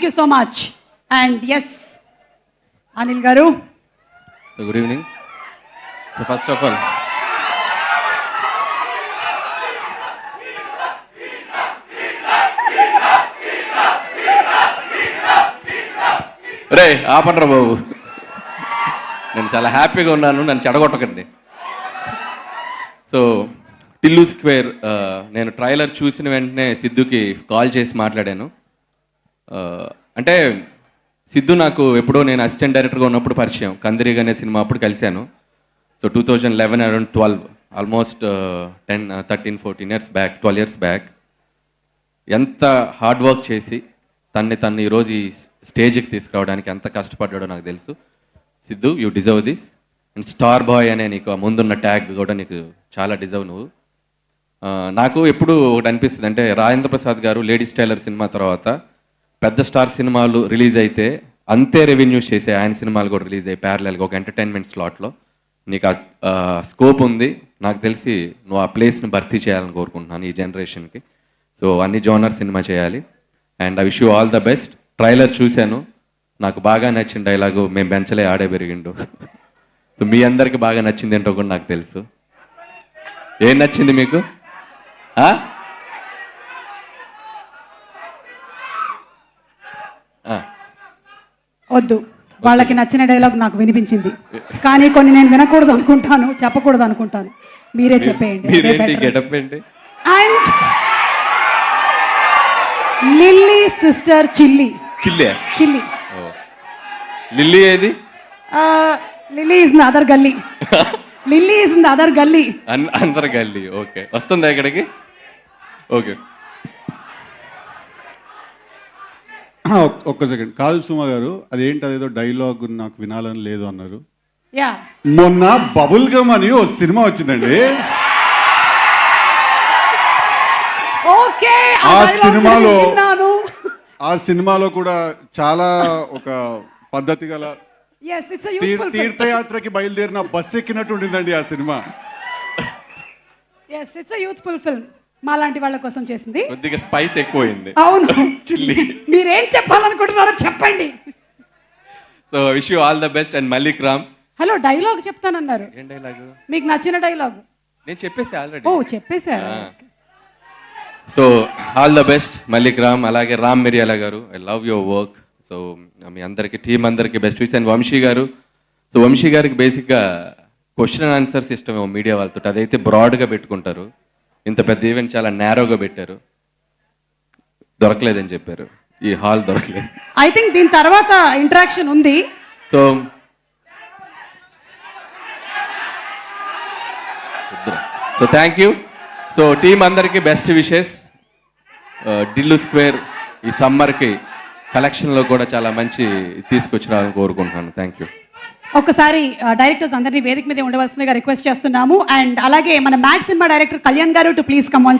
Thank you so much. And yes, Anil Garu. So good evening. So first of all, రే ఆపండ్రా బాబు, నేను చాలా హ్యాపీగా ఉన్నాను, నన్ను చెడగొట్టకండి. సో టిల్లు స్క్వేర్ నేను ట్రైలర్ చూసిన వెంటనే సిద్ధుకి కాల్ చేసి మాట్లాడాను. అంటే సిద్ధు నాకు ఎప్పుడో నేను అసిస్టెంట్ డైరెక్టర్గా ఉన్నప్పుడు పరిచయం, కందిరీగ్ అనే సినిమా అప్పుడు కలిశాను. So 2011 around 12 almost 13-14 years back, 12 years back. ఎంత హార్డ్ వర్క్ చేసి తన్ని ఈరోజు ఈ స్టేజ్కి తీసుకురావడానికి ఎంత కష్టపడ్డాడో నాకు తెలుసు. Siddhu, you deserve this. And star boy అనే నీకు ముందున్న ట్యాగ్ కూడా నీకు చాలా డిజర్వ్ నువ్వు. నాకు ఎప్పుడు ఒకటి అనిపిస్తుంది, అంటే రాజేంద్ర ప్రసాద్ గారు లేడీస్ టైలర్ సినిమా తర్వాత పెద్ద స్టార్ సినిమాలు రిలీజ్ అయితే అంతే రెవెన్యూస్ చేసే ఆయన సినిమాలు కూడా రిలీజ్ అయ్యి ప్యారలల్గా ఒక ఎంటర్టైన్మెంట్ స్లాట్లో. నీకు ఆ స్కోప్ ఉంది, నాకు తెలిసి నువ్వు ఆ ప్లేస్ని భర్తీ చేయాలని కోరుకుంటున్నాను ఈ జనరేషన్కి. సో అన్ని జోనర్ సినిమా చేయాలి. And I wish you all the best. Trailer చూశాను, నాకు బాగా నచ్చిన డైలాగు మేము బెంచలే ఆడే పెరిగిండు. సో మీ అందరికి బాగా నచ్చింది ఏంటో కూడా నాకు తెలుసు. ఏం నచ్చింది మీకు? వద్దు, వాళ్ళకి నచ్చిన డైలాగ్ నాకు వినిపించింది, కానీ కొన్ని నేను వినకూడదు అనుకుంటాను, చెప్పకూడదు అనుకుంటాను. మీరే చెప్పేయండి. And lily sister chilli. Lily ఏది? లిల్లీ ఇస్ ఇన్ అదర్ గల్లీ. లిల్లీ ఇస్ ఇన్ అదర్ గల్లీ. అందర్ గల్లీ. ఓకే, వస్తుందా ఇక్కడికి? ఓకే, ఒక్క సెకండ్. కాదు సుమ గారు, అదేంటి అదేదో డైలాగ్ నాకు వినాలని లేదు అన్నారు. యా, మొన్న బబుల్ గమ్ అని ఓ సినిమా వచ్చిందండి. ఓకే, ఆ సినిమాలో కూడా చాలా ఒక పద్ధతి గల తీర్థయాత్రకి బయలుదేరిన బస్ ఎక్కినట్టు ఉండిందండి ఆ cinema. yes, it's a youthful film. మాలాంటి వాళ్ళ కోసం చేసింది. కొద్దిగా స్పైస్ ఎక్కువైంది. అవును, చిల్లి. మీరేం చెప్పాలనుకుంటున్నారో చెప్పండి. So wish you all the best. And Mallik Ram. Hello, dialogue చెప్తానన్నారు. ఏం డైలాగ్? మీకు నచ్చిన డైలాగ్. నేను చెప్పేసి ఆల్రెడీ. ఓ, చెప్పేశారు. So all the best Mallik Ram. అలాగే రామ్ మిరియాల గారు, I love your work. So మీ అందరికి, టీం అందరికి బెస్ట్ విష్. అండ్ వంశీ గారు. సో వంశీ గారికి బేసిక్గా క్వశ్చన్ అండ్ ఆన్సర్స్ ఇష్టమేమో మీడియా వాళ్ళతో, అదైతే బ్రాడ్గా పెట్టుకుంటారు. ఇంత పెద్ద ఈవెంట్ చాలా నేరోగా పెట్టారు, దొరకలేదని చెప్పారు. ఈ హాల్ దొరకలేదు. ఐ థింక్ దీని తర్వాత ఇంటరాక్షన్ ఉంది. So thank you. So team అందరికీ బెస్ట్ విషెస్. టిల్లు స్క్వేర్ ఈ సమ్మర్కి కలెక్షన్లో కూడా చాలా మంచి తీసుకొచ్చినారని కోరుకుంటున్నాను. Thank you. ఒకసారి డైరెక్టర్స్ అందరినీ వేదిక మీద ఉండవలసిందిగా రిక్వెస్ట్ చేస్తున్నాము. అండ్ అలాగే మన మ్యాడ్ సినిమా డైరెక్టర్ కళ్యాణ్ గారు టు ప్లీజ్ కమ్ ఆన్.